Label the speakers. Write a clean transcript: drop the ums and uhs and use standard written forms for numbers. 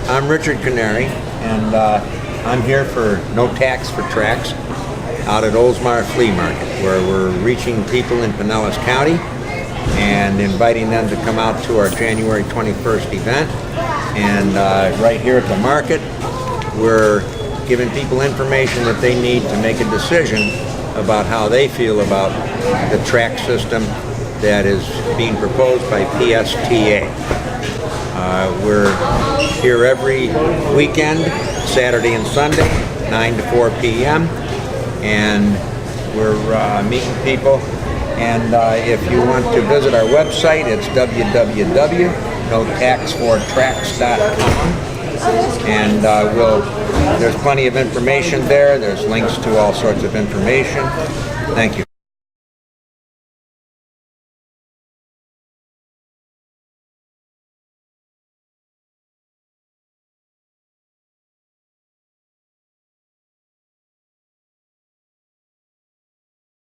Speaker 1: I'm Richard Canary, and I'm here for No Tax for Tracks out at Oldsmar Flea Market, where we're reaching people in Pinellas County and inviting them to come out to our January 21st event. And right here at the market, we're giving people information that they need to make a decision about how they feel about the track system that is being proposed by PSTA. We're here every weekend, Saturday and Sunday, 9 to 4 p.m. And we're meeting people. And if you want to visit our website, it's www.notaxfortracks.com. And there's plenty of information there. There's links to all sorts of information. Thank you.